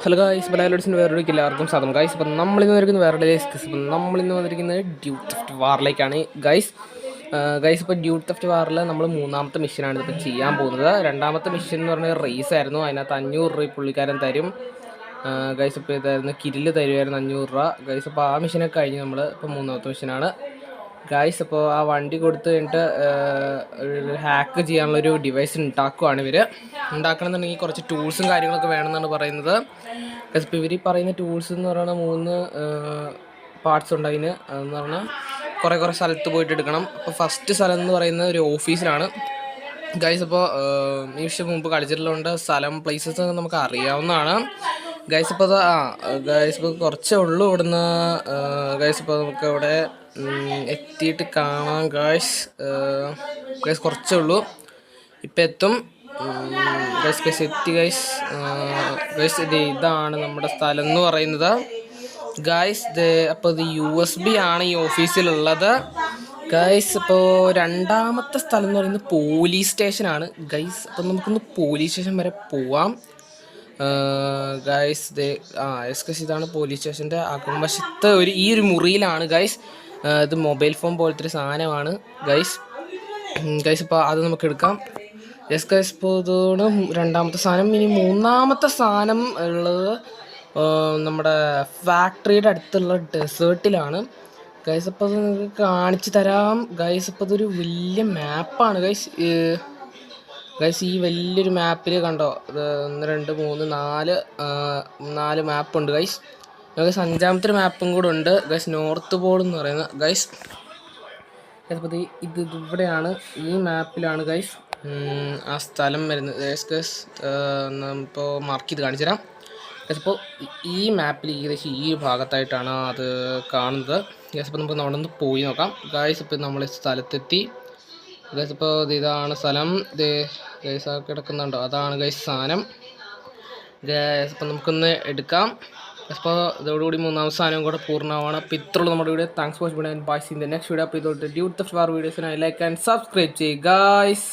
Hello guys, ബലാലോട്സിൻ്റെ വേറൊരു എല്ലാവർക്കും സ്വാഗതം ഗായ്സ്. ഇപ്പം നമ്മളിന്ന് വന്നിരിക്കുന്നത് വേറെ ഇപ്പം നമ്മളിന്ന് വന്നിരിക്കുന്നത് ഡ്യൂട്ട് തെഫ്റ്റ് വാറിലേക്കാണ് ഗായ്സ്. ഇപ്പോൾ ഡ്യൂട്ട് തെഫ്റ്റ് വാറിൽ നമ്മൾ മൂന്നാമത്തെ മിഷനാണ് ഇപ്പോൾ ചെയ്യാൻ പോകുന്നത്. രണ്ടാമത്തെ മിഷൻ എന്ന് പറഞ്ഞാൽ റേസ് ആയിരുന്നു. അതിനകത്ത് 500 രൂപ പുള്ളിക്കാരൻ തരും ഗായ്സ്. ഇപ്പോൾ ഇതായിരുന്നു കിരില് തരുമായിരുന്നു 500 രൂപ ഗായ്സ്. അപ്പോൾ ആ മിഷനൊക്കെ കഴിഞ്ഞ് നമ്മൾ ഇപ്പോൾ മൂന്നാമത്തെ മിഷനാണ് ഗായ്സ്. അപ്പോൾ ആ വണ്ടി കൊടുത്ത് കഴിഞ്ഞിട്ട് ഹാക്ക് ചെയ്യാനുള്ളൊരു ഡിവൈസ് ഉണ്ടാക്കുകയാണ് ഇവർ. ഉണ്ടാക്കണമെന്നുണ്ടെങ്കിൽ കുറച്ച് ടൂൾസും കാര്യങ്ങളൊക്കെ വേണമെന്നാണ് പറയുന്നത് ഗായ്സ്. ഇപ്പോൾ ഇവർ പറയുന്ന ടൂൾസ് എന്ന് പറയുന്നത് 3 പാർട്സ് ഉണ്ട് അതിന്. എന്ന് പറഞ്ഞാൽ കുറേ സ്ഥലത്ത് പോയിട്ട് എടുക്കണം. അപ്പോൾ ഫസ്റ്റ് സ്ഥലം എന്ന് പറയുന്നത് ഒരു ഓഫീസിലാണ് ഗൈസ്. അപ്പോൾ ഈ വിഷയം മുമ്പ് കളിച്ചിട്ടുള്ളതുകൊണ്ട് സ്ഥലം പ്ലേസസ് നമുക്ക് അറിയാവുന്നതാണ് ഗൈസ്. ഇപ്പോൾ ഗൈസ് ഇപ്പോൾ കുറച്ചേ ഉള്ളൂ ഇവിടുന്ന് ഗൈസ്. ഇപ്പോൾ നമുക്ക് ഇവിടെ എത്തിയിട്ട് കാണാം ഗൈസ്. കുറച്ചേ ഉള്ളൂ, ഇപ്പം എത്തും ഗൈസ്. എത്തി ഗൈസ്. ഇതാണ് നമ്മുടെ സ്ഥലം എന്ന് പറയുന്നത് ഗൈസ്. അപ്പോൾ ഇത് USB ആണ് ഈ ഓഫീസിലുള്ളത് ഗൈസ്. ഇപ്പോൾ രണ്ടാമത്തെ സ്ഥലം എന്ന് പറയുന്നത് പോലീസ് സ്റ്റേഷനാണ് ഗൈസ്. അപ്പോൾ നമുക്കൊന്ന് പോലീസ് സ്റ്റേഷൻ വരെ പോവാം ഗൈസ്. ഇതാണ് പോലീസ് സ്റ്റേഷൻ്റെ അകംവശത്ത് ഈ ഒരു മുറിയിലാണ് ഗൈസ്. ഇത് മൊബൈൽ ഫോൺ പോലത്തെ ഒരു സാധനമാണ് ഗൈസ്. ഇപ്പോൾ അത് നമുക്ക് എടുക്കാം ഗൈസ്. ഇപ്പോൾ ഇതാണ് രണ്ടാമത്തെ സാധനം. ഇനി മൂന്നാമത്തെ സാധനം ഉള്ളത് നമ്മുടെ ഫാക്ടറിയുടെ അടുത്തുള്ള ഡെസേർട്ടിലാണ് ഗൈസ്. അപ്പോൾ അത് നിങ്ങൾക്ക് കാണിച്ചു തരാം ഗൈസ്. ഇപ്പോൾ ഇതൊരു വലിയ മാപ്പാണ് ഗൈസ്. ഈ വലിയൊരു മാപ്പിൽ കണ്ടോ, 1 2 3 4 മാപ്പുണ്ട് ഗൈസ്. ഗൈസ് 5ാമത്തെ മാപ്പും കൂടെ ഉണ്ട് ഗൈസ്, നോർത്ത് പോൾ എന്ന് പറയുന്നത് ഗൈസ്. അപ്പോൾ ഇത് ഇവിടെയാണ്, ഈ മാപ്പിലാണ് ഗൈസ് ആ സ്ഥലം വരുന്നത് ഗൈസ്. ഇപ്പോൾ മാർക്ക് ചെയ്ത് കാണിച്ചു തരാം ഗൈസ്. ഇപ്പോൾ ഈ മാപ്പിൽ ഏകദേശം ഈ ഭാഗത്തായിട്ടാണ് അത് കാണുന്നത് ഗൈസ്. ഇപ്പോൾ നമുക്ക് അവിടെ നിന്ന് പോയി നോക്കാം ഗൈസ്. ഇപ്പോൾ നമ്മൾ സ്ഥലത്തെത്തി ഗൈസ്. ഇപ്പോൾ ഇതാണ് സ്ഥലം. ഗൈസ് കിടക്കുന്നുണ്ടോ, അതാണ് ഗൈസ് സാധനം ഗൈസ്. ഇപ്പോൾ നമുക്കൊന്ന് എടുക്കാം ഗൈസ്. അപ്പോൾ ഇതോടുകൂടി മൂന്നാമത്തെ സാധനം കൂടെ പൂർണ്ണമാണ്. അപ്പോൾ ഇത്രയുള്ളൂ നമ്മുടെ video. Thanks for watching and bye see in the next video. അപ്പോൾ ഇതോട്ട് ഡ്യൂട്ട് തെഫ്റ്റ് വാർ വീഡിയോസിനായി ലൈക്ക് ആൻഡ് സബ്സ്ക്രൈബ് ചെയ്യുക ഗൈസ്.